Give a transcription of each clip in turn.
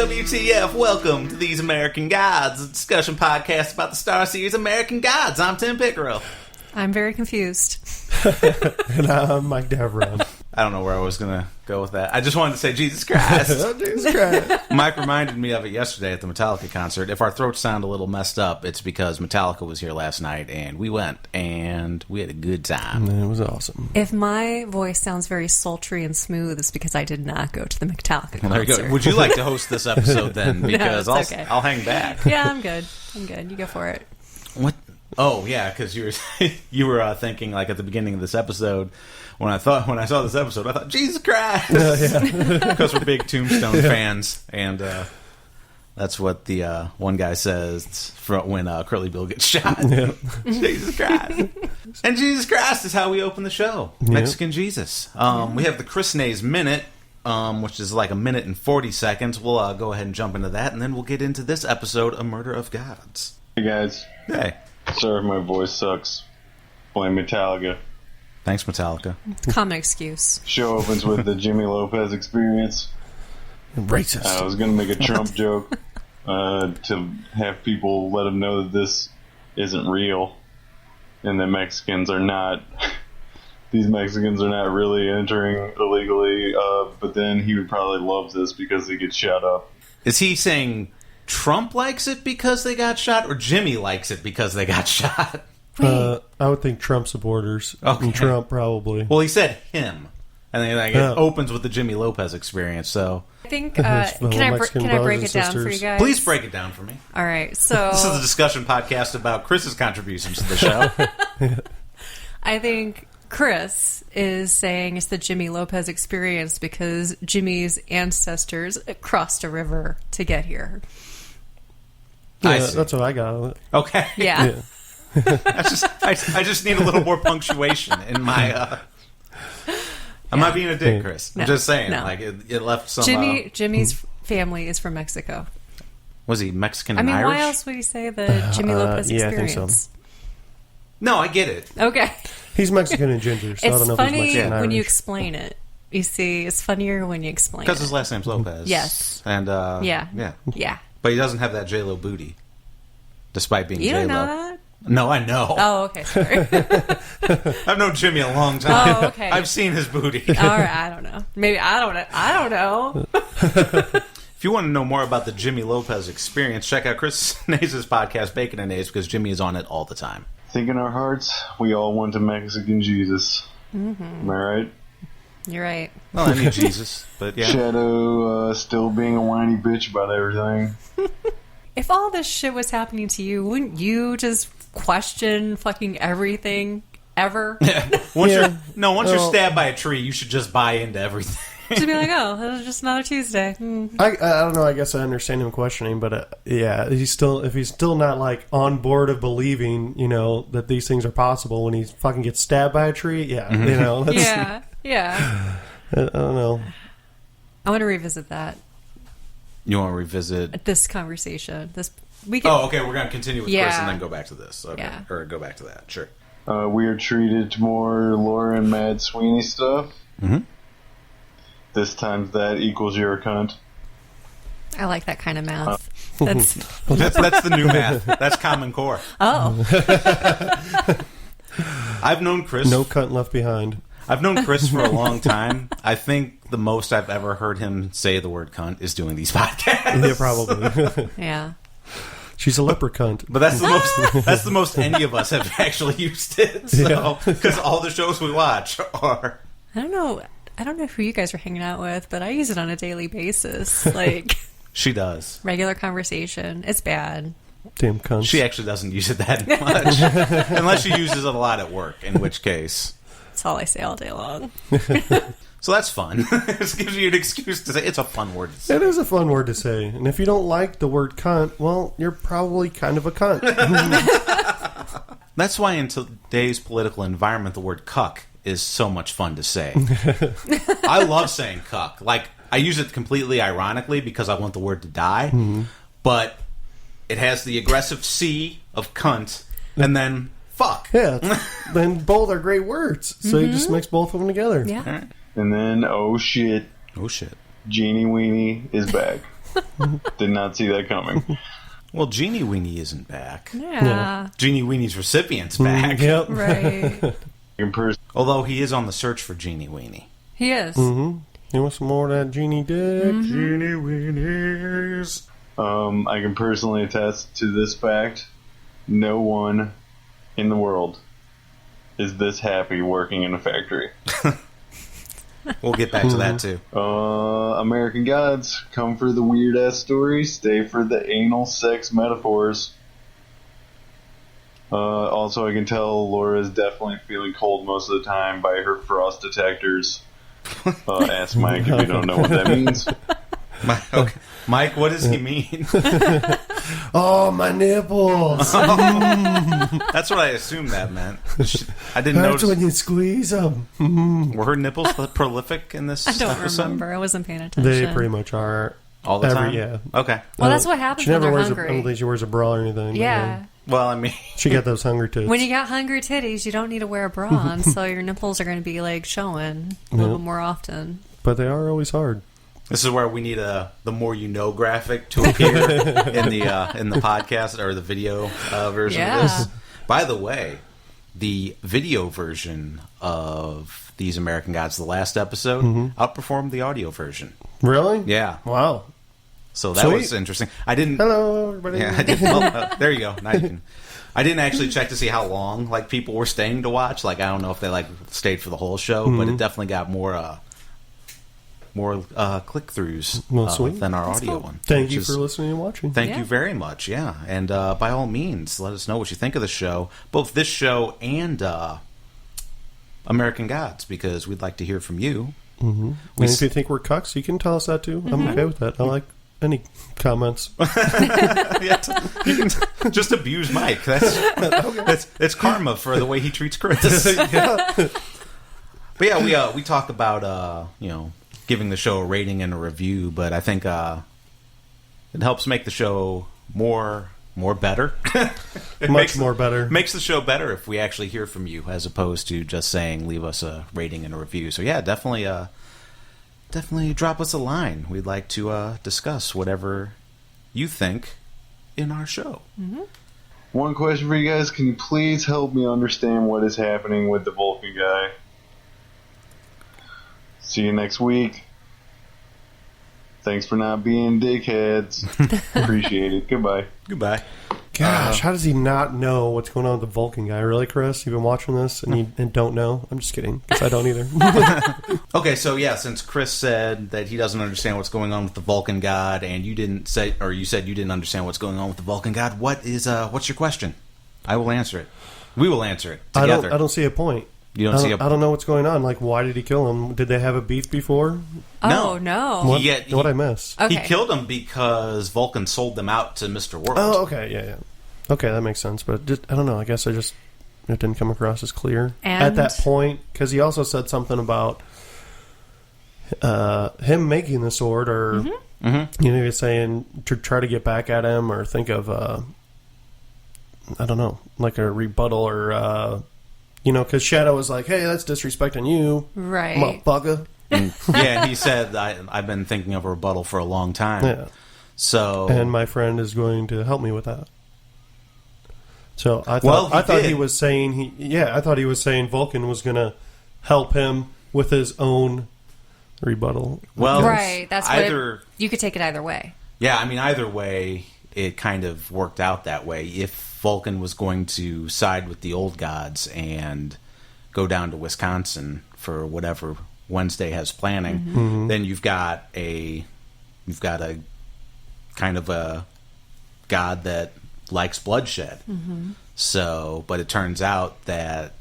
WTF, welcome to These American Gods, a discussion podcast about the Star Series American Gods. I'm Tim Pickerel. I'm very confused. And I'm Mike Devereaux. I don't know where I was going to go with that. I just wanted to say Jesus Christ. Oh, Jesus Christ. Mike reminded me of it yesterday at the Metallica concert. If our throats sound a little messed up, it's because Metallica was here last night, and we went, and we had a good time. It was awesome. If my voice sounds very sultry and smooth, it's because I did not go to the Metallica concert. There you go. Would you like to host this episode then? Because No, it's okay. I'll hang back. Yeah, I'm good. You go for it. What? Oh, yeah, because you were thinking, like, at the beginning of this episode, when I saw this episode, I thought, Jesus Christ! Because we're big Tombstone fans, and that's what the one guy says when Curly Bill gets shot. Yep. Jesus Christ. And Jesus Christ is how we open the show. Yep. Mexican Jesus. We have the Chris Nays Minute, which is like a minute and 40 seconds. We'll go ahead and jump into that, and then we'll get into this episode, A Murder of Gods. Hey, guys. Hey. Sorry if my voice sucks. Playing Metallica. Thanks, Metallica. Common excuse. Show opens with the Jimmy Lopez experience. Racist. I was going to make a Trump joke to have people let him know that this isn't real and that these Mexicans are not really entering illegally, but then he would probably love this because he gets shot up. Is he saying Trump likes it because they got shot, or Jimmy likes it because they got shot? I would think Trump supporters. Okay. And Trump, probably. Well, he said him. And then it opens with the Jimmy Lopez experience, so... I think, can I break it down for you guys? Please break it down for me. All right, so... This is a discussion podcast about Chris's contributions to the show. I think Chris is saying it's the Jimmy Lopez experience because Jimmy's ancestors crossed a river to get here. Yeah, that's what I got on it. Okay. Yeah. I just need a little more punctuation in my... I'm not being a dick, Chris. I'm just saying. No. Like, it left some... Jimmy's family is from Mexico. Was he Mexican and Irish? Why else would you say the Jimmy Lopez experience? I think so. No, I get it. Okay. He's Mexican and ginger, so I don't know if he's Mexican and Irish. It's funny when you explain it. You see, it's funnier when you explain it. Because his last name's Lopez. Yes. And, Yeah. But he doesn't have that J-Lo booty. Despite being J-Lo. You don't know that? No, I know. Oh, okay, sorry. I've known Jimmy a long time. Oh, okay. I've seen his booty. All right, I don't know. Maybe, I don't know. If you want to know more about the Jimmy Lopez experience, check out Chris Nays' podcast, Bacon and Nays, because Jimmy is on it all the time. Think in our hearts, we all want a Mexican Jesus. Mm-hmm. Am I right? You're right. Well, I need Jesus, but yeah. Shadow still being a whiny bitch about everything. If all this shit was happening to you, wouldn't you just question fucking everything ever? Once you're stabbed by a tree, you should just buy into everything. Just be like, oh, it was just another Tuesday. I don't know. I guess I understand him questioning, but if he's still not like on board of believing, that these things are possible when he fucking gets stabbed by a tree. Yeah, Mm-hmm. Yeah. I don't know. I want to revisit that. You want to revisit this conversation? Okay. We're going to continue with Chris and then go back to this. Okay, yeah. Or go back to that. Sure. We are treated to more Laura and Mad Sweeney stuff. Mm-hmm. This times that equals you're a cunt. I like that kind of math. That's the new math. That's Common Core. Oh. I've known Chris. No cunt left behind. I've known Chris for a long time. I think the most I've ever heard him say the word cunt is doing these podcasts. Yeah, probably. Yeah. She's a leper cunt. But that's the most any of us have actually used it. So, because all the shows we watch are... I don't know who you guys are hanging out with, but I use it on a daily basis. Like... She does. Regular conversation. It's bad. Damn cunt. She actually doesn't use it that much. Unless she uses it a lot at work, in which case... That's all I say all day long. So that's fun. This gives you an excuse to say it's a fun word to say. It is a fun word to say. And if you don't like the word cunt, well, you're probably kind of a cunt. That's why in today's political environment, the word cuck is so much fun to say. I love saying cuck. Like, I use it completely ironically because I want the word to die. Mm-hmm. But it has the aggressive C of cunt and then... Fuck. Yeah. Then both are great words. So he just mix both of them together. Yeah. And then, oh shit. Oh shit. Jeannie Weenie is back. Did not see that coming. Well, Genie Weenie isn't back. Yeah. Genie Weenie's recipient's back. Yep. Right. Although he is on the search for Genie Weenie. He is. Mm-hmm. He wants some more of that genie dick. Mm-hmm. Genie Weenies. I can personally attest to this fact. No one in the world is this happy working in a factory. We'll get back to that, too. American Gods, come for the weird-ass stories, stay for the anal sex metaphors. Also, I can tell Laura is definitely feeling cold most of the time by her frost detectors. Ask Mike if you don't know what that means. Mike, what does he mean? Oh, my nipples. That's what I assumed that meant. I didn't That's notice. when you squeeze them. Were her nipples prolific in this I don't episode? remember. I wasn't paying attention. They pretty much are. All the time? Yeah. Okay. Well, that's what happens She when never they're wears hungry. I don't think she wears a bra or anything. but, Yeah. Well, I mean... She got those hungry tits. When you got hungry titties, you don't need to wear a bra on, so your nipples are going to be like showing a little bit more often. But they are always hard. This is where we need the more you know graphic to appear in the podcast or the video version of this. By the way, the video version of These American Gods, the last episode, outperformed the audio version. Really? Yeah. Wow. So that Sweet. was interesting. I didn't. Hello, everybody. Yeah, I didn't. Well, there you go. Now you can. I didn't actually check to see how long people were staying to watch. I don't know if they stayed for the whole show, but it definitely got more click-throughs Well, sweet. than our That's audio cool. one. Thank which you is- for listening and watching. Thank you very much, yeah. And by all means, let us know what you think of the show, both this show and American Gods, because we'd like to hear from you. Mm-hmm. And if you think we're cucks, you can tell us that too. I'm okay with that. I like any comments. Yeah, you can just abuse Mike. It's karma for the way he treats Chris. Yeah. But yeah, we talk about giving the show a rating and a review, but I think it helps make the show more better. Much more better. Makes the show better if we actually hear from you, as opposed to just saying leave us a rating and a review. So yeah, definitely drop us a line. We'd like to discuss whatever you think in our show. Mm-hmm. One question for you guys. Can you please help me understand what is happening with the Vulcan guy? See you next week. Thanks for not being dickheads. Appreciate it. Goodbye. Goodbye. Gosh, how does he not know what's going on with the Vulcan guy? Really, Chris? You've been watching this and you don't know? I'm just kidding, because I don't either. Okay, so yeah, since Chris said that he doesn't understand what's going on with the Vulcan God, and you said you didn't understand what's going on with the Vulcan God, what's your question? I will answer it. We will answer it together. I don't see a point. You don't see a... I don't know what's going on. Why did he kill him? Did they have a beef before? Oh, no. What'd I miss? Okay. He killed him because Vulcan sold them out to Mr. World. Oh, okay, yeah. Okay, that makes sense. But I don't know. I guess it didn't come across as clear at that point, because he also said something about him making the sword, or he was saying to try to get back at him, or think of I don't know, like a rebuttal, or because Shadow was like, "Hey, that's disrespecting you, Right. motherfucker." Yeah, he said, I've been thinking of a rebuttal for a long time. Yeah. So, And my friend is going to help me with that. So I thought Well, he I thought did. he was saying I thought he was saying Vulcan was going to help him with his own rebuttal. Well, Right. That's what either you could take it either way. yeah, I mean, either way, it kind of worked out that way. If Vulcan was going to side with the old gods and go down to Wisconsin for whatever Wednesday has planning, then you've got a kind of a god that likes bloodshed. So, but it turns out that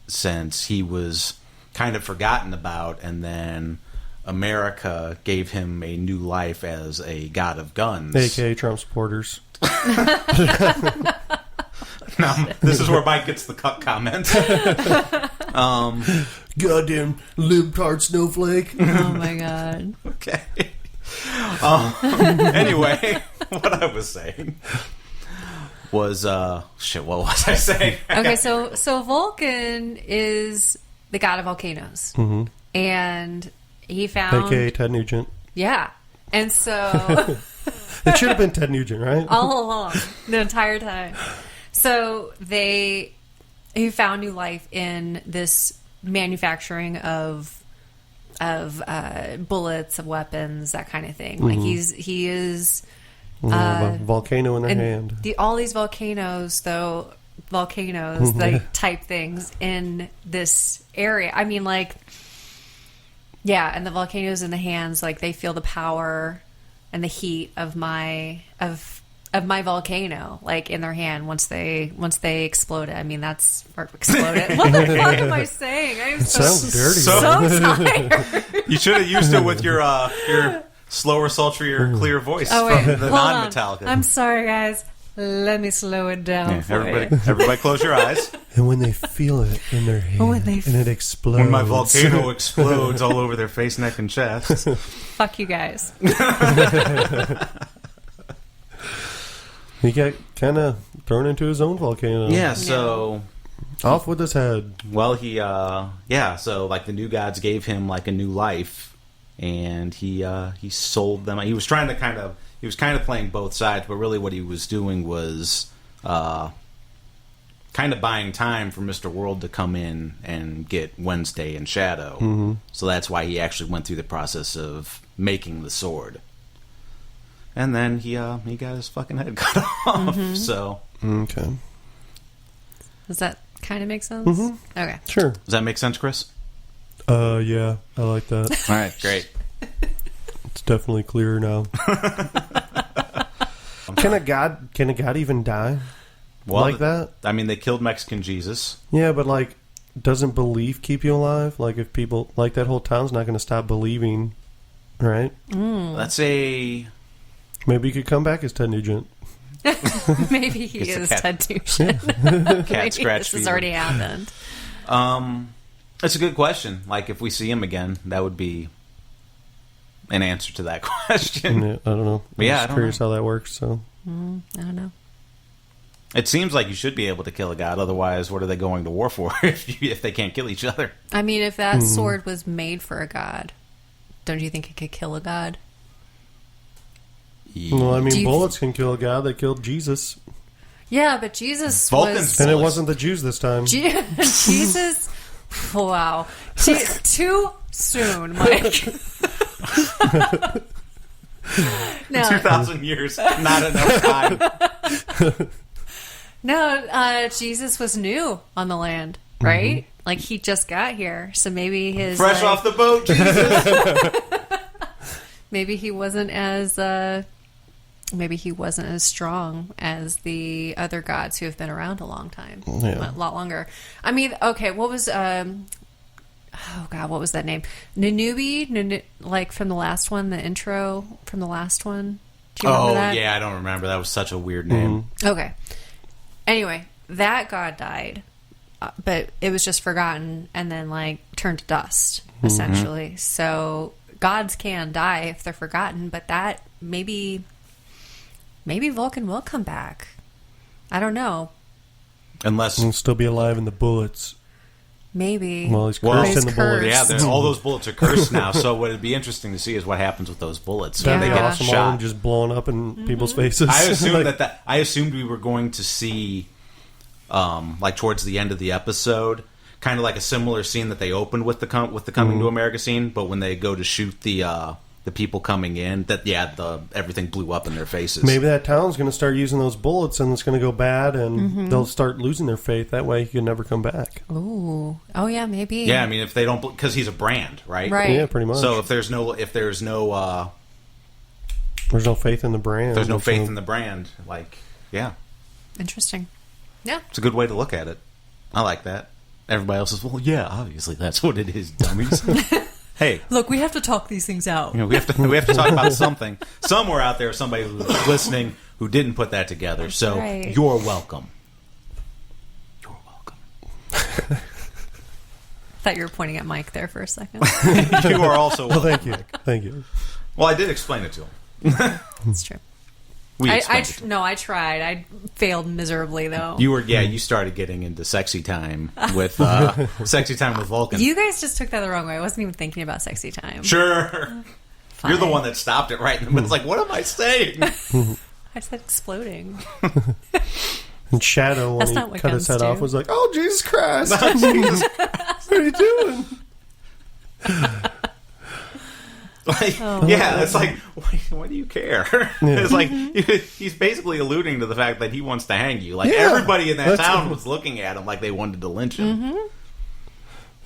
since he was kind of forgotten about, and then America gave him a new life as a god of guns, AKA Trump supporters. Now, this is where Mike gets the cuck comment. Goddamn libtard snowflake. Oh, my God. Okay. Anyway, what I was saying was what was I saying? Okay, so Vulcan is the god of volcanoes. And he found... AKA Ted Nugent. Yeah. And so It should have been Ted Nugent, right? all along, the entire time. So he found new life in this manufacturing of bullets, of weapons, that kind of thing. Like he is a volcano in their hand. All these volcanoes, like type things in this area. I mean, like, yeah, and the volcanoes in the hands, like they feel the power and the heat of my volcano, like in their hand once they explode it. I mean, or explode it. What the fuck am I saying? I'm Sounds dirty. so tired. You should have used it with your slower, sultrier, clear voice from the non-Metallica. I'm sorry, guys. Let me slow it down for you. Everybody close your eyes. And when they feel it in their hand, and it explodes. When my volcano explodes all over their face, neck, and chest. Fuck you guys. He got kind of thrown into his own volcano. Yeah, so... Off with his head. Well, so like the new gods gave him like a new life, and he sold them. He was trying to kind of playing both sides, but really what he was doing was kind of buying time for Mr. World to come in and get Wednesday and Shadow. Mm-hmm. So that's why he actually went through the process of making the sword. And then he got his fucking head cut off. Mm-hmm. So okay, does that kind of make sense? Mm-hmm. Okay, sure. Does that make sense, Chris? Yeah, I like that. All right, great. It's definitely clearer now. Can a god even die like that? I mean, they killed Mexican Jesus. Yeah, but like, doesn't belief keep you alive? Like, if people like that whole town's not going to stop believing, right? That's a. Maybe he could come back as Ted Nugent. Maybe he is Ted Nugent. Cat scratch. This has already happened. That's a good question. Like, if we see him again, that would be an answer to that question. Yeah, I don't know. I'm just curious how that works. So I don't know. It seems like you should be able to kill a god. Otherwise, what are they going to war for if they can't kill each other? I mean, if that sword was made for a god, don't you think it could kill a god? Well, I mean, bullets can kill a god. They killed Jesus. Yeah, but Jesus Vulcan's and it wasn't the Jews this time. Jesus, wow, too soon, Mike. No. 2,000 years, not enough time. No, Jesus was new on the land, right? Mm-hmm. Like, he just got here, so maybe his fresh off the boat, Jesus. Maybe he wasn't as strong as the other gods who have been around a long time, a lot longer. I mean, okay, what was what was that name? Nanubi, like from the last one, the intro from the last one. Do you remember that? Yeah, I don't remember. That was such a weird name. Okay. Anyway, that god died, but it was just forgotten and then like turned to dust, essentially. So gods can die if they're forgotten, but that maybe Vulcan will come back. I don't know. Unless he'll still be alive in the bullets. Maybe. Well, he's cursed in the cursed. bullets. Yeah, all those bullets are cursed now. So what would be interesting to see is what happens with those bullets That'd when be they get awesome. shot. All of them just blowing up in people's faces. I assumed I assumed we were going to see, like towards the end of the episode, kind of like a similar scene that they opened with the coming to America scene, but when they go to shoot the people coming in, everything blew up in their faces. Maybe that town's going to start using those bullets, and it's going to go bad, and they'll start losing their faith. That way, he can never come back. Ooh, oh yeah, maybe. Yeah, I mean, if they don't, because he's a brand, right? Right. Yeah, pretty much. So if there's no faith in the brand. There's no faith in the brand. Like, yeah, interesting. Yeah, it's a good way to look at it. I like that. Everybody else is, well, yeah, obviously that's what it is, dummies. Hey, look, we have to talk these things out. You know, we have to talk about something. Somewhere out there, somebody who's listening who didn't put that together. So you're welcome. You're welcome. I thought you were pointing at Mike there for a second. You are also welcome. Well, thank you. Thank you. Well, I did explain it to him. That's true. I tried. I failed miserably, though. You started getting into sexy time with Vulcan. You guys just took that the wrong way. I wasn't even thinking about sexy time. Sure. fine. You're the one that stopped it right in the middle. It's like, what am I saying? I said exploding. And Shadow, when That's he not what cut his guns head do. off, was like, "Oh, Jesus Christ! What are you doing?" Like, Oh. yeah, it's like, why do you care? It's like, he's basically alluding to the fact that he wants to hang you. Like, Yeah, everybody in that that's town it. was looking at him like they wanted to lynch him.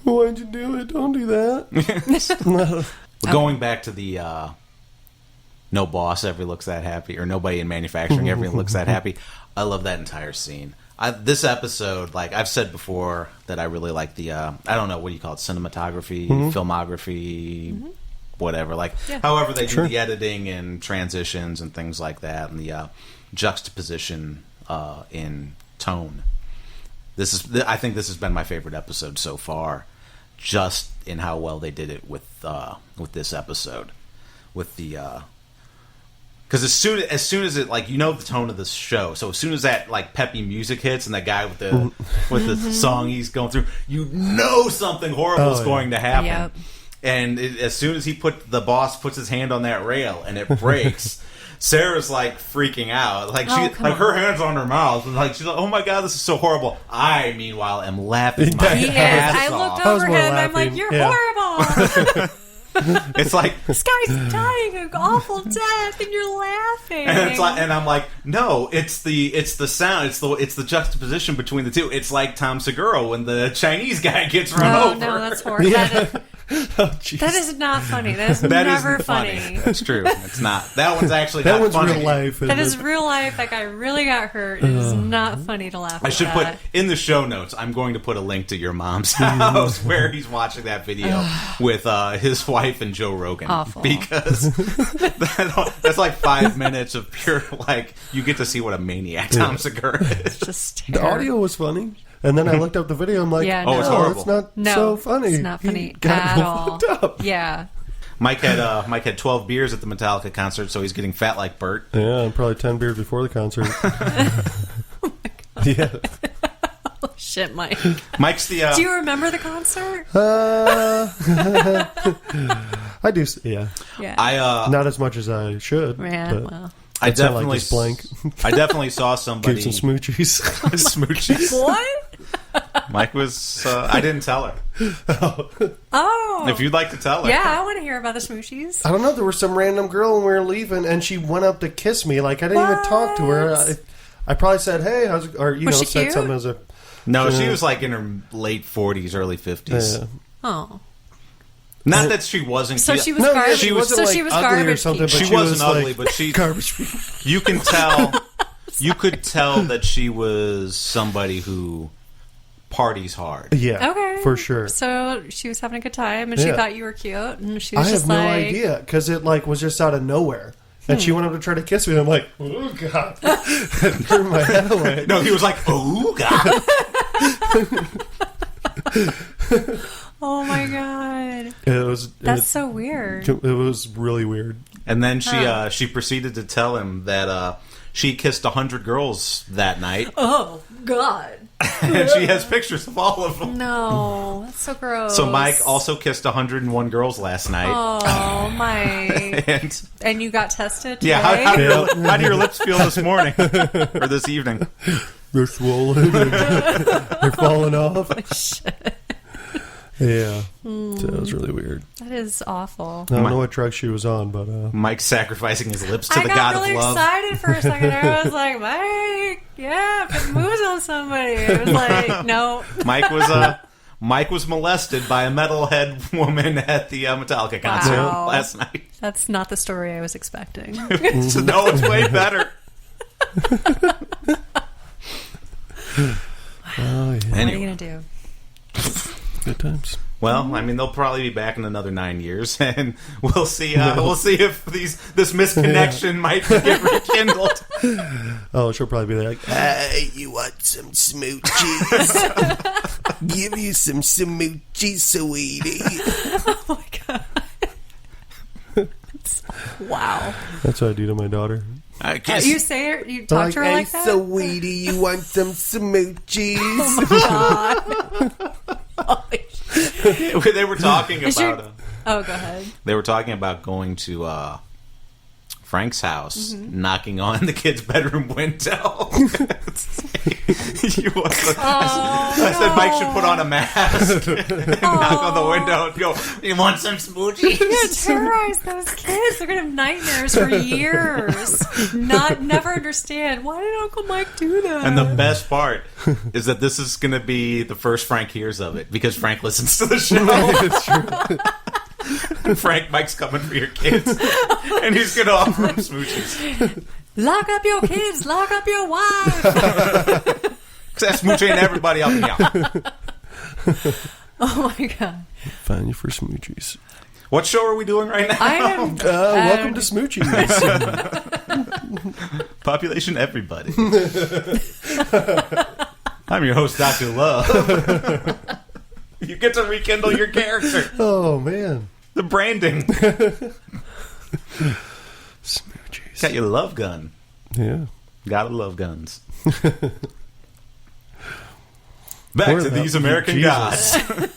Why'd you do it? Don't do that. Going back to the no boss ever looks that happy, or nobody in manufacturing ever looks that happy. I love that entire scene. This episode, like I've said before, that I really like the I don't know, what do you call it, cinematography, filmography, whatever. Like however they do the editing and transitions and things like that, and the juxtaposition in tone. I think this has been my favorite episode so far, just in how well they did it with this episode, with the. Because as soon as it, like, you know the tone of this show, so as soon as that like peppy music hits and that guy with the song he's going through, you know something horrible is going to happen. Yep. And as soon as the boss puts his hand on that rail and it breaks, Sarah's like freaking out, like her hands on her mouth, and like she's like, "Oh my god, this is so horrible." I meanwhile am laughing my ass I off. looked over him more and I'm like, laughing. "You're Yeah. horrible." It's like, This guy's dying an awful death, and you're laughing. and it's like, and I'm like, no, it's the sound, it's the juxtaposition between the two. It's like Tom Segura when the Chinese guy gets run oh over. no, that's horrible. Oh, jeez. That is not funny. That is That never isn't funny. That's true. It's not. That one's actually That not one's funny. real life. That is real life. That guy really got hurt. It is not funny to laugh at. I should put in the show notes. I'm going to put a link to your mom's house where he's watching that video with his wife and Joe Rogan. Awful. Because that's like 5 minutes of pure, like, you get to see what a maniac Tom Segura is. just The terrible. audio was funny, and then I looked up the video. I'm like, Yeah, Oh, no. it's "Oh, horrible. it's not No, so funny. it's not funny He got at real all. fucked up." Yeah. Mike had 12 beers at the Metallica concert, so he's getting fat like Bert. Yeah, and probably 10 beers before the concert. Yeah. Oh, shit, Mike. Mike's the Do you remember the concert? I do. Yeah, Yeah. not as much as I should. Yeah, but well. I sound like definitely just blank. I definitely saw somebody Give some smoochies. Smoochies. What? Mike was I didn't tell her. Oh. If you'd like to tell her. Yeah, I want to hear about the Smoochies. I don't know. There was some random girl when we were leaving, and she went up to kiss me. Like I didn't even talk to her. I probably said, "Hey, how's it?" Or Was she said cute? something as a. No, she was like in her late 40s, early 50s. Oh. Not that she wasn't So cute. she was No, garbage. she wasn't so like she was ugly or garbage something, people. but She wasn't was ugly, like but she garbage. you can tell you could tell that she was somebody who parties hard. Yeah, Okay. for sure. So she was having a good time, and she Yeah. thought you were cute, and she I was have just no like, idea because it like was just out of nowhere, and she went up to try to kiss me. And I'm like, "Oh god!" Turned my head away. No, he was like, "Oh God!" "Oh my god, It was. that's so weird." It was really weird. And then she proceeded to tell him that she kissed 100 girls that night, Oh god, and she has pictures of all of them. no, that's so gross. So Mike also kissed 101 girls last night. Oh my! And And you got tested today? yeah, how do your lips feel this morning or this evening? They're swollen. They're falling off. Shit. Yeah, so it was really weird. That is awful. I don't know what drug she was on, but Mike sacrificing his lips to I the got god really of love. excited for a second. I was like, Mike, yeah, put moves on somebody. It was like, no. Mike was molested by a metalhead woman at the Metallica concert Wow. last night. That's not the story I was expecting. So, no, it's way better. oh yeah, What are you Anyway, going to do? good times. well, I mean, they'll probably be back in another 9 years, and we'll see. We'll see if this misconnection might get rekindled. Oh, she'll probably be like, you want some smoochies? Give you some smoochies, sweetie. Oh my God. Wow. That's what I do to my daughter. I guess You say it, you talk to her like that? sweetie, you want some smoochies? Oh my God. Holy shit. they were talking Is about. your- Oh, go ahead. They were talking about going to Frank's house, knocking on the kid's bedroom window. I said Mike should put on a mask and knock on the window and go, "You want some Smoochies?" You're gonna terrorize those kids. They're gonna have nightmares for years. Never understand, why did Uncle Mike do that? And the best part is that this is going to be the first Frank hears of it because Frank listens to the show. It's true. Frank, Mike's coming for your kids, and he's going to offer them Smoochies. Lock up your kids. Lock up your wife. That's Smoochie and everybody up and down. Oh my god. Find you for Smoochies. What show are we doing right now? I am. Welcome to Smoochies. Population everybody. I'm your host, Dr. Love. You get to rekindle your character. Oh, man. The branding. Smoochies. Got your love gun. Yeah. Gotta love guns. Back Where to the- these American Jesus. gods.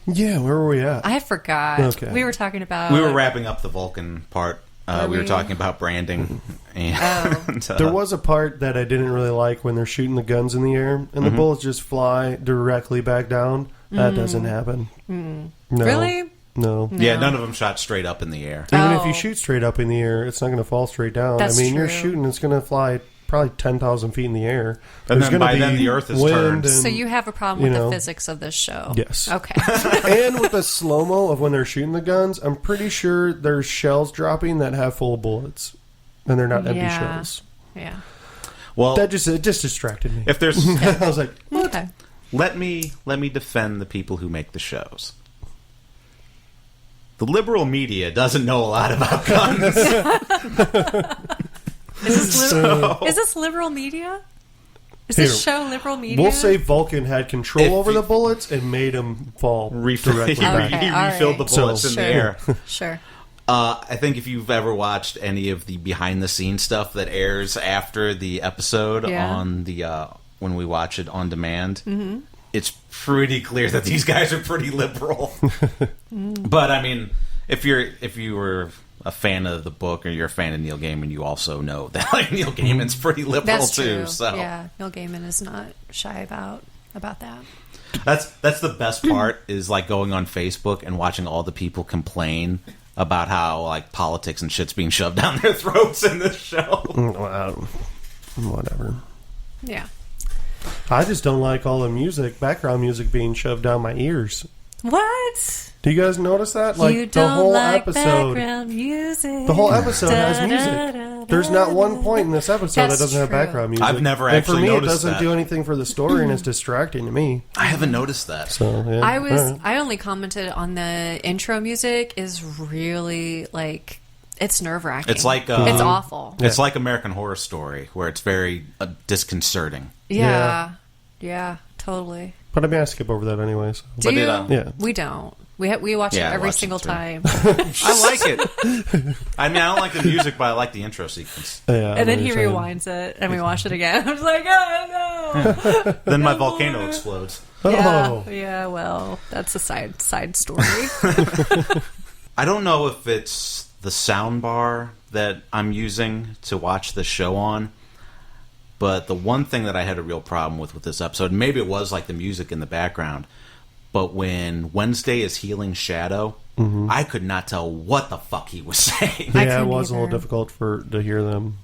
Yeah, where were we at? I forgot. Okay. We were talking about. We were wrapping up the Vulcan part. Were We were we? talking about branding. And, There was a part that I didn't really like when they're shooting the guns in the air and the bullets just fly directly back down. That doesn't happen. No. Really? No. Yeah, none of them shot straight up in the air. Even if you Oh. shoot straight up in the air, it's not going to fall straight down. That's I mean, you're true. shooting, it's going to fly probably 10,000 feet in the air. And There's then gonna by be then the Earth is wind turned. and- So you have a problem you with know. the physics of this show? Yes. Okay. And with the slow-mo of when they're shooting the guns, I'm pretty sure there's shells dropping that have full bullets. And they're not empty Yeah. shells. Yeah. Well, It just distracted me. if there's, I was like, Okay. let me defend the people who make the shows. The liberal media doesn't know a lot about guns. Is this liberal media? Is this Here, show liberal media? we'll say Vulcan had control If over you- the bullets and made them fall He directly back. Okay, all refilled right. the bullets in Sure. the air. Sure. I think if you've ever watched any of the behind-the-scenes stuff that airs after the episode Yeah. on the when we watch it on demand, it's pretty clear that these guys are pretty liberal. But I mean, if you were a fan of the book or you're a fan of Neil Gaiman, you also know that like Neil Gaiman's pretty liberal That's too. true. So Yeah, Neil Gaiman is not shy about that. that's the best part is like going on Facebook and watching all the people complain about how like politics and shit's being shoved down their throats in this show. Whatever. Yeah. I just don't like all the music, background music being shoved down my ears. What? Do you guys notice that? Like you the don't whole like episode. background music. The whole episode has music. Da-da-da-da-da. There's not one point in this episode That's that doesn't have true. background music. I've never and actually for me, noticed it doesn't that. do anything for the story, and it's distracting to me. I haven't noticed that. So yeah, I was. all right. I only commented on the intro music is really like it's nerve wracking. It's like it's awful. It's like American Horror Story, where it's very disconcerting. Yeah. Yeah. Totally. But I mean, I skip over that anyway. So. Do But you? it, Yeah. We don't. We watch Yeah, it I every watch it single too. time. I like it. I mean, I don't like the music, but I like the intro sequence. Yeah, I And know then what he you're saying. rewinds it, and we watch it again. I was like, oh no! Then my volcano explodes. Oh, Yeah, well, that's a side story. I don't know if it's the sound bar that I'm using to watch the show on, but the one thing that I had a real problem with this episode, and maybe it was like the music in the background, but when Wednesday is healing Shadow, I could not tell what the fuck he was saying. I yeah, it couldn't was a little either. difficult to hear them.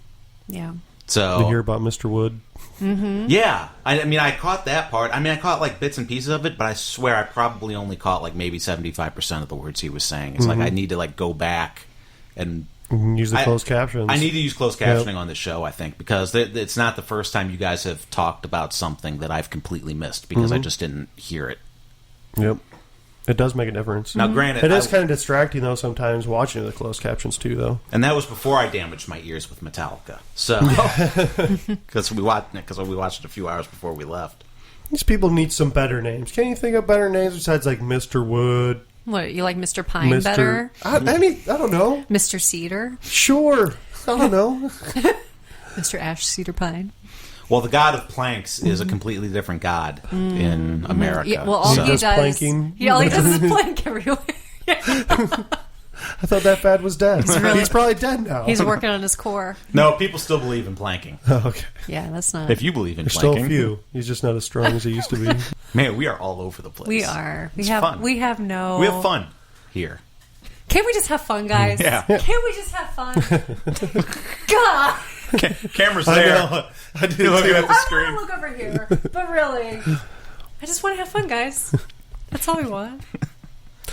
Yeah. So To hear about Mr. Wood. yeah, I mean, I caught that part. I mean, I caught like bits and pieces of it, but I swear I probably only caught like maybe 75% of the words he was saying. It's like I need to like go back and Use the closed captions. I need to use closed captioning on this show, I think, because it's not the first time you guys have talked about something that I've completely missed because I just didn't hear it. Yep. It does make a difference. Now, granted, It is kind of distracting, though, sometimes watching the closed captions, too, though. and that was before I damaged my ears with Metallica. So, because we watched it a few hours before we left. These people need some better names. Can you think of better names besides, like, Mr. Wood? What, you like Mr. Pine Mr. better? I don't know. Mr. Cedar? Sure. I don't know. Mr. Ash Cedar Pine? Well, the god of planks is a completely different god in America. Yeah, well, all so. he does, planking. all he does is plank everywhere. I thought that fad was dead. He's probably dead now. He's working on his core. No, people still believe in planking. Oh, okay. Yeah, that's not. If you believe in There's planking. still a few. He's just not as strong as he used to be. Man, we are all over the place. We are. It's fun. We have no. We have fun here. Can't we just have fun, guys? Yeah. Can't we just have fun? God. Camera's there. I did You're looking at the I screen. want to look over here, but really, I just want to have fun, guys. That's all we want.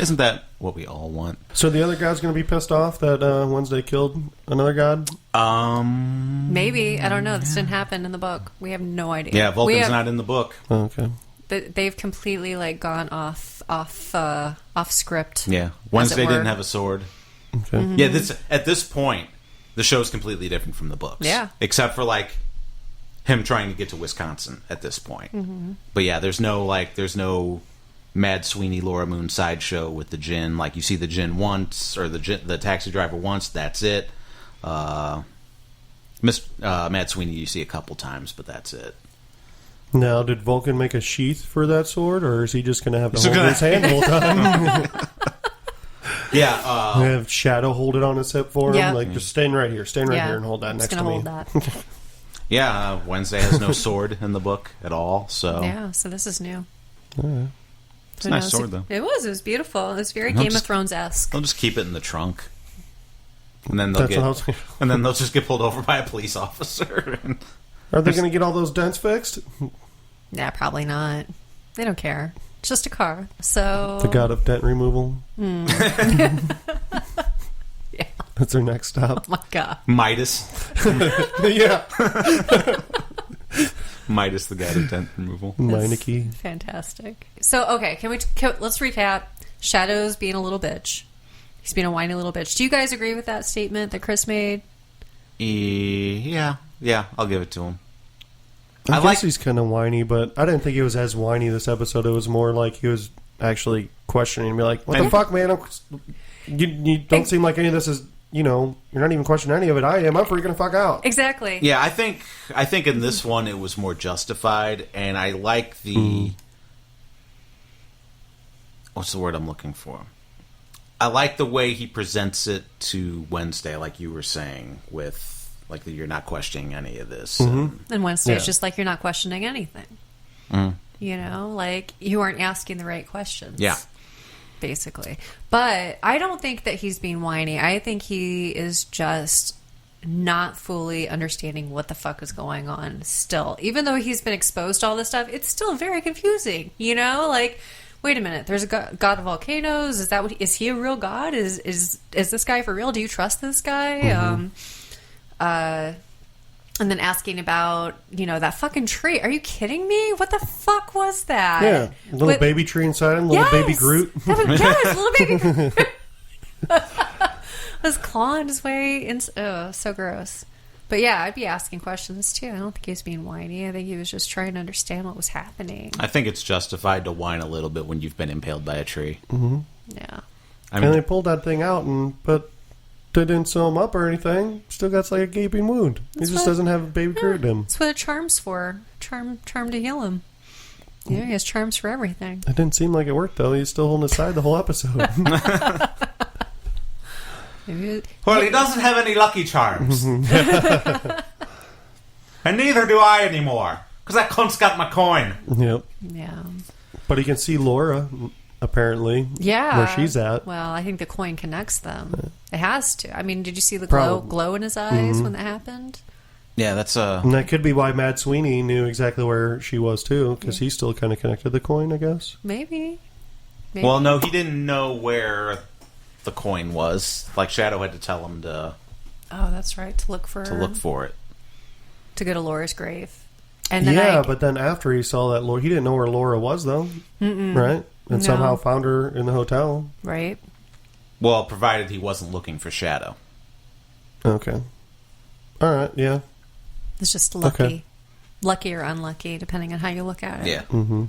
Isn't that what we all want? So the other god's going to be pissed off that Wednesday killed another god? Maybe. I don't know. This didn't happen in the book. We have no idea. Yeah, Vulcan's not in the book. Oh, okay. They've completely gone off script. Yeah, Wednesday didn't have a sword. Okay. Mm-hmm. Yeah, at this point, the show's completely different from the books. Yeah, except for him trying to get to Wisconsin at this point. Mm-hmm. But yeah, there's no Mad Sweeney Laura Moon sideshow with the gin. Like you see the gin once, or the taxi driver once. That's it. Mad Sweeney you see a couple times, but that's it. Now, did Vulcan make a sheath for that sword, or is he just going to have to hold it in his hand the whole time? Yeah. Have Shadow hold it on his hip for him? Yeah. Just stand right here. Stand right here and hold that next to me. Hold that. Yeah, Wednesday has no sword in the book at all. So Yeah, so this is new. It's a nice sword, though. It was beautiful. It was very They'll Game just- of Thrones-esque. they'll just keep it in the trunk, and then they'll just get pulled over by a police officer. Are they going to get all those dents fixed? Nah, probably not. They don't care. It's just a car. So The god of dent removal. Yeah. That's our next stop. Oh my God. Midas, Yeah. Midas, the god of dent removal. Meineke. Fantastic. So okay, let's recap. Shadow's being a little bitch. He's being a whiny little bitch. Do you guys agree with that statement that Chris made? Yeah, I'll give it to him. I guess he's kind of whiny, but I didn't think he was as whiny this episode. It was more like he was actually questioning me, like, "What the fuck, man? You don't seem like any of this is, you're not even questioning any of it. I am. I'm freaking the fuck out." Exactly. Yeah, I think in this one it was more justified, and I like the what's the word I'm looking for? I like the way he presents it to Wednesday, like you were saying, with you're not questioning any of this. And Wednesday's just like, you're not questioning anything. You aren't asking the right questions. Yeah. Basically. But I don't think that he's being whiny. I think he is just not fully understanding what the fuck is going on still. Even though he's been exposed to all this stuff, it's still very confusing. Wait a minute, there's a god of volcanoes. Is he a real god? Is this guy for real? Do you trust this guy? And then asking about, that fucking tree. Are you kidding me? What the fuck was that? Yeah, little baby tree inside him, little baby Groot. Yes, little baby Groot. Was clawing his way in. Oh, so gross. But yeah, I'd be asking questions too. I don't think he was being whiny. I think he was just trying to understand what was happening. I think it's justified to whine a little bit when you've been impaled by a tree. Mm-hmm. Yeah. And they pulled that thing out, but they didn't sew him up or anything. Still got a gaping wound. He just doesn't have a baby Groot in him. That's what a charm's for. Charm to heal him. He has charms for everything. It didn't seem like it worked, though. He's still holding his side the whole episode. Well, he doesn't have any lucky charms. And neither do I anymore. Because that cunt's got my coin. Yep. Yeah. But he can see Laura, apparently. Yeah. Where she's at. Well, I think the coin connects them. It has to. I mean, did you see the glow in his eyes when that happened? Yeah, that's And that could be why Mad Sweeney knew exactly where she was, too. Because he still kind of connected the coin, I guess. Maybe. Well, no, he didn't know where the coin was. Shadow had to tell him to... Oh, that's right. To look for it. To go to Laura's grave. And then but then after he saw that Laura... He didn't know where Laura was, though. Right? And somehow found her in the hotel. Right. Well, provided he wasn't looking for Shadow. Okay. All right, yeah. It's just lucky. Okay. Lucky or unlucky, depending on how you look at it. Yeah. Mm-hmm.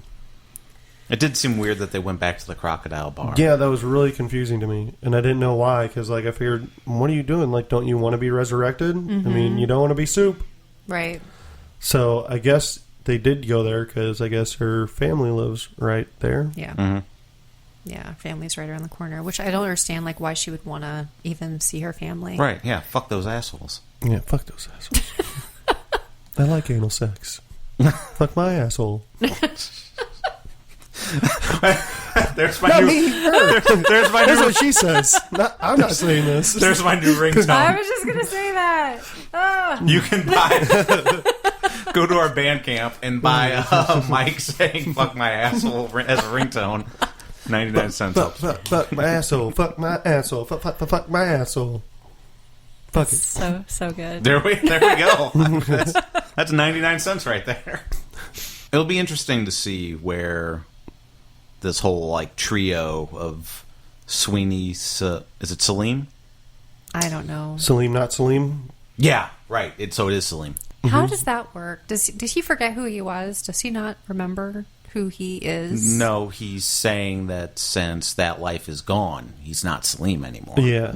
It did seem weird that they went back to the crocodile bar. Yeah, that was really confusing to me. And I didn't know why, because I figured, what are you doing? Don't you want to be resurrected? I mean, you don't want to be soup. Right. So I guess they did go there because I guess her family lives right there. Yeah. Mm-hmm. Yeah, family's right around the corner, which I don't understand, like, why she would want to even see her family. Right, yeah, fuck those assholes. Yeah, fuck those assholes. I like anal sex. Fuck my asshole. There's my there's my That's new what she says. I'm not saying this. there's my new I ringtone. was just going to say that. Ah. You can buy go to our Bandcamp and buy a mic saying "fuck my asshole" as a ringtone. 99 cents. Fuck my asshole. Fuck my asshole. Fuck my asshole. Fuck it. So good. There we go. That's 99 cents right there. It'll be interesting to see where this whole like trio of Sweeney, is it Salim? I don't know. Salim, not Salim. Yeah, right. So it is Salim. How does that work? Did he forget who he was? Does he not remember who he is? No, he's saying that since that life is gone, he's not Salim anymore. Yeah.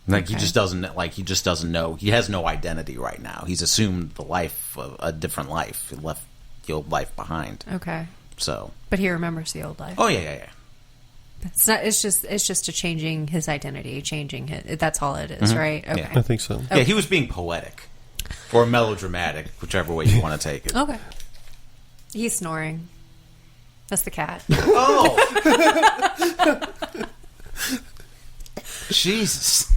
Like he just doesn't know. He has no identity right now. He's assumed the life of a different life. He left the old life behind. Okay. So, but he remembers the old life. oh yeah. It's not. It's just a changing his identity, changing it. That's all it is, right? Okay. Yeah. I think so. Yeah, he was being poetic or melodramatic, whichever way you want to take it. Okay. He's snoring. That's the cat. Oh, Jesus!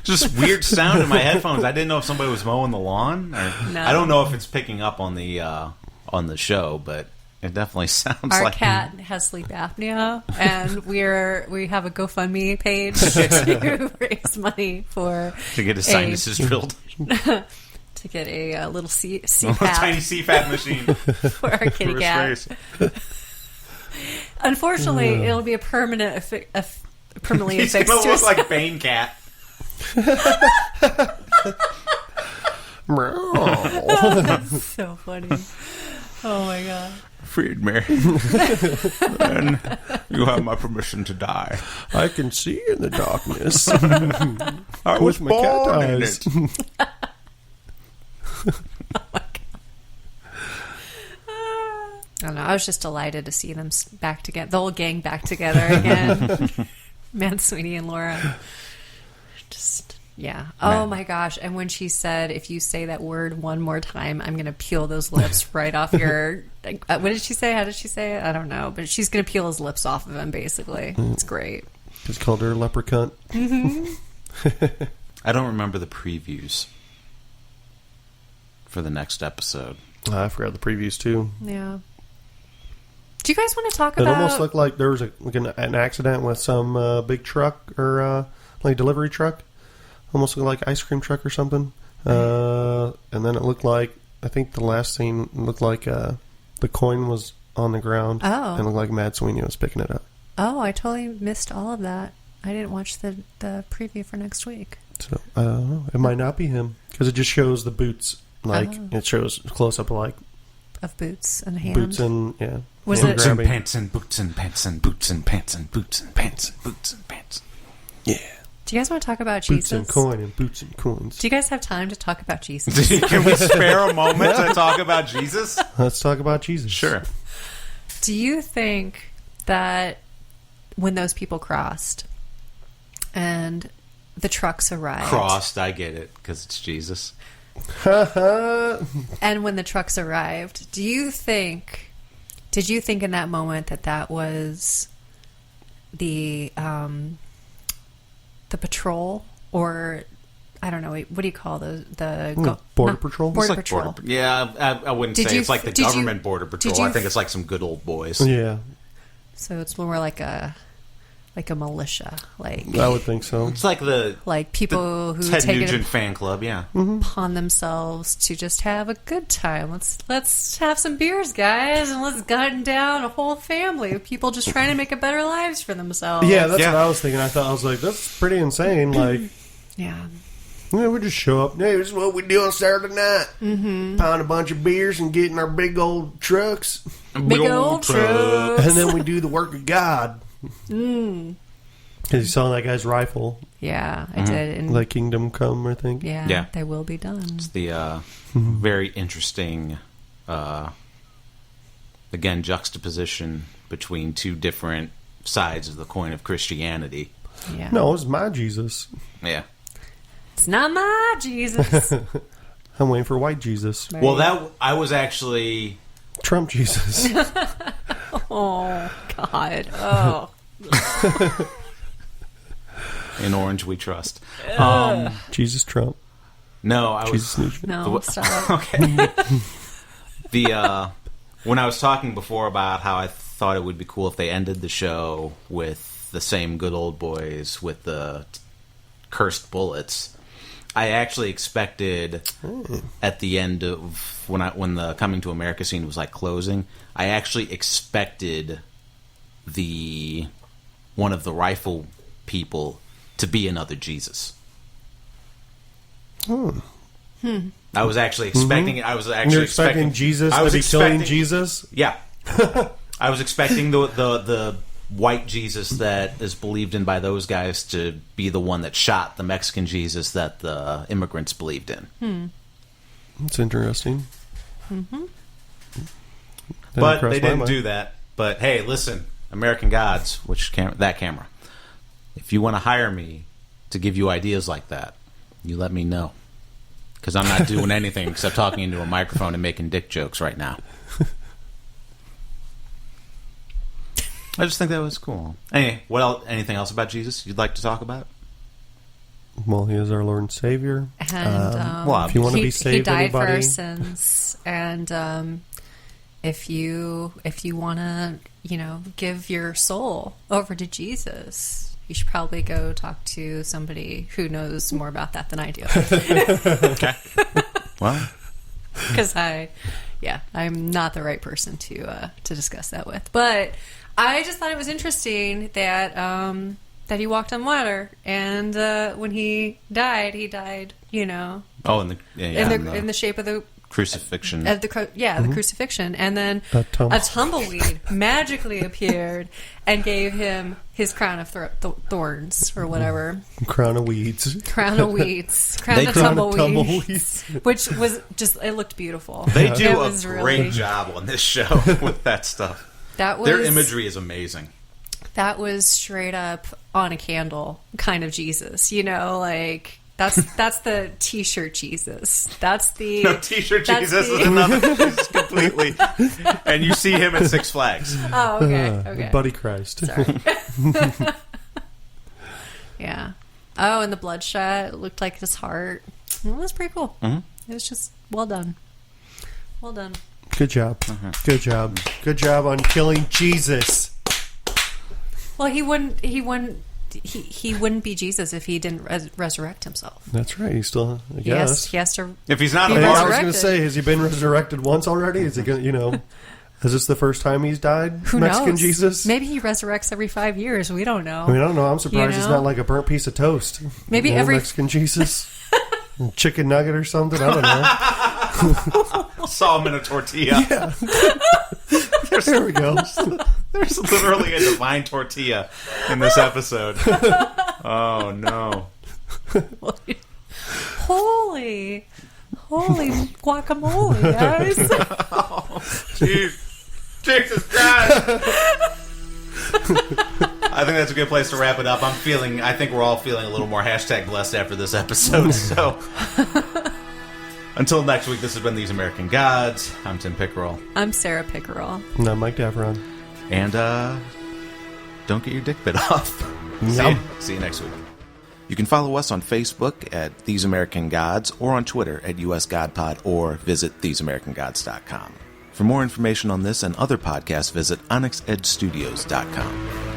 Just weird sound in my headphones. I didn't know if somebody was mowing the lawn. Or, No. I don't know if it's picking up on the show, but it definitely sounds Our like cat has sleep apnea, and we have a GoFundMe page to raise money for to get his sinuses drilled. to get a little A CPAP tiny CPAP machine for our kitty for cat. his face. Unfortunately, it'll be a permanently He's affixed gonna to look his like Bane Cat. so funny. Oh my god. Freed me. And you have my permission to die. I can see in the darkness. I was With my cat born in eyes. it. I don't know. I was just delighted to see them back together, the whole gang back together again. Mad Sweeney and Laura. Just, yeah. Oh my gosh. And when she said, if you say that word one more time, I'm going to peel those lips right off your. What did she say? How did she say it? I don't know. But she's going to peel his lips off of him, basically. It's great. Just called her a leprechaun. I don't remember the previews for the next episode. I forgot the previews too. Yeah. Do you guys want to talk It about. almost looked like there was an accident with some big truck or like delivery truck. Almost looked like ice cream truck or something. And then it looked like, I think the last scene looked like the coin was on the ground. Oh. And it looked like Mad Sweeney was picking it up. Oh, I totally missed all of that. I didn't watch the preview for next week. So I don't know. It might not be him because it just shows the boots. Like it shows close up like Of boots and hand. boots and yeah. Was hand it- Boots and grabbing. pants and boots and pants and boots and pants and boots and pants and boots and pants. Yeah. Do you guys want to talk about Boots Jesus? and coin and boots and coins. Do you guys have time to talk about Jesus? Can we spare a moment to talk about Jesus? Let's talk about Jesus. Sure. Do you think that when those people crossed and the trucks arrived, Crossed, I get it, because it's Jesus. and when the trucks arrived, did you think in that moment that was the patrol, or I don't know, what do you call those? Border Patrol? Border It's like Patrol. Yeah, I wouldn't Did say you- it's like the did you- government border patrol. did you- I think it's like some good old boys. Yeah, So it's more like a militia, like I would think so. It's like the people who Ted take Nugent it fan club, yeah. upon themselves to just have a good time. Let's have some beers, guys, and let's gun down a whole family of people just trying to make a better lives for themselves. Yeah, that's Yeah. what I was thinking. I was like, that's pretty insane. Like, Yeah. yeah, we just show up. Hey, this is what we do on Saturday night. Mm-hmm. Pound a bunch of beers and get in our big old trucks. Big old trucks. And then we do the work of God. Because you saw that guy's rifle. Yeah, I did. And Like Kingdom Come, I think. yeah, they will be done. It's the very interesting, again, juxtaposition between two different sides of the coin of Christianity. Yeah. No, it was my Jesus. Yeah. It's not my Jesus. I'm waiting for white Jesus. Right. Well, I was actually... Trump Jesus. Oh, God. Oh. In Orange We Trust. Jesus Trump. No, I Jesus was... Nugent. No, stop. Okay. When I was talking before about how I thought it would be cool if they ended the show with the same good old boys with the cursed bullets, I actually expected at the end of when the Coming to America scene was like closing, I actually expected one of the rifle people to be another Jesus. I was actually expecting it. I was actually You're expecting Jesus to be killing Jesus? Yeah. I was expecting the white Jesus that is believed in by those guys to be the one that shot the Mexican Jesus that the immigrants believed in. That's interesting. But they didn't do that. But hey, listen, American Gods, that camera. If you want to hire me to give you ideas like that, you let me know. Because I'm not doing anything except talking into a microphone and making dick jokes right now. I just think that was cool. Anyway, anything else about Jesus you'd like to talk about? Well, he is our Lord and Savior. And if you want to be saved, he died anybody, for our sins. And if you want to, give your soul over to Jesus, you should probably go talk to somebody who knows more about that than I do. Okay. Well, because I'm not the right person to discuss that with. But I just thought it was interesting that he walked on water, and when he died, Oh, in the shape of the crucifixion. the crucifixion, and then a tumbleweed magically appeared and gave him his crown of thorns or whatever. Crown of weeds. Crown of tumbleweeds. Which was it looked beautiful. They do a great job on this show with that stuff. Their imagery is amazing. That was straight up on a candle kind of Jesus, That's the T-shirt Jesus. That's the T-shirt Jesus is another Jesus completely. And you see him at Six Flags. Oh, okay. Buddy Christ. Sorry. Yeah. Oh, and the bloodshot looked like his heart. It was pretty cool. Mm-hmm. It was just well done. Well done. Good job. Good job. Good job on killing Jesus. Well, he wouldn't be Jesus if he didn't resurrect himself. That's right. He still, I guess. He has to. If he's not I alive, was going to say, has he been resurrected once already? Is it going to, is this the first time he's died? Who Mexican knows? Jesus? Maybe he resurrects every 5 years. We don't know. I don't know. I'm surprised it's not like a burnt piece of toast. Maybe every Mexican Jesus. Chicken nugget or something. I don't know. saw him in a tortilla. Yeah. There we go. There's literally a divine tortilla in this episode. Oh, no. Holy guacamole, guys. Oh, jeez. Jesus Christ. I think that's a good place to wrap it up. I think we're all feeling a little more #blessed after this episode. So, until next week, this has been These American Gods. I'm Tim Pickerel. I'm Sarah Pickerel. And I'm Mike Davron. And don't get your dick bit off. See you next week. You can follow us on Facebook at These American Gods or on Twitter at USGodPod or visit TheseAmericanGods.com. For more information on this and other podcasts, visit OnyxEdgeStudios.com.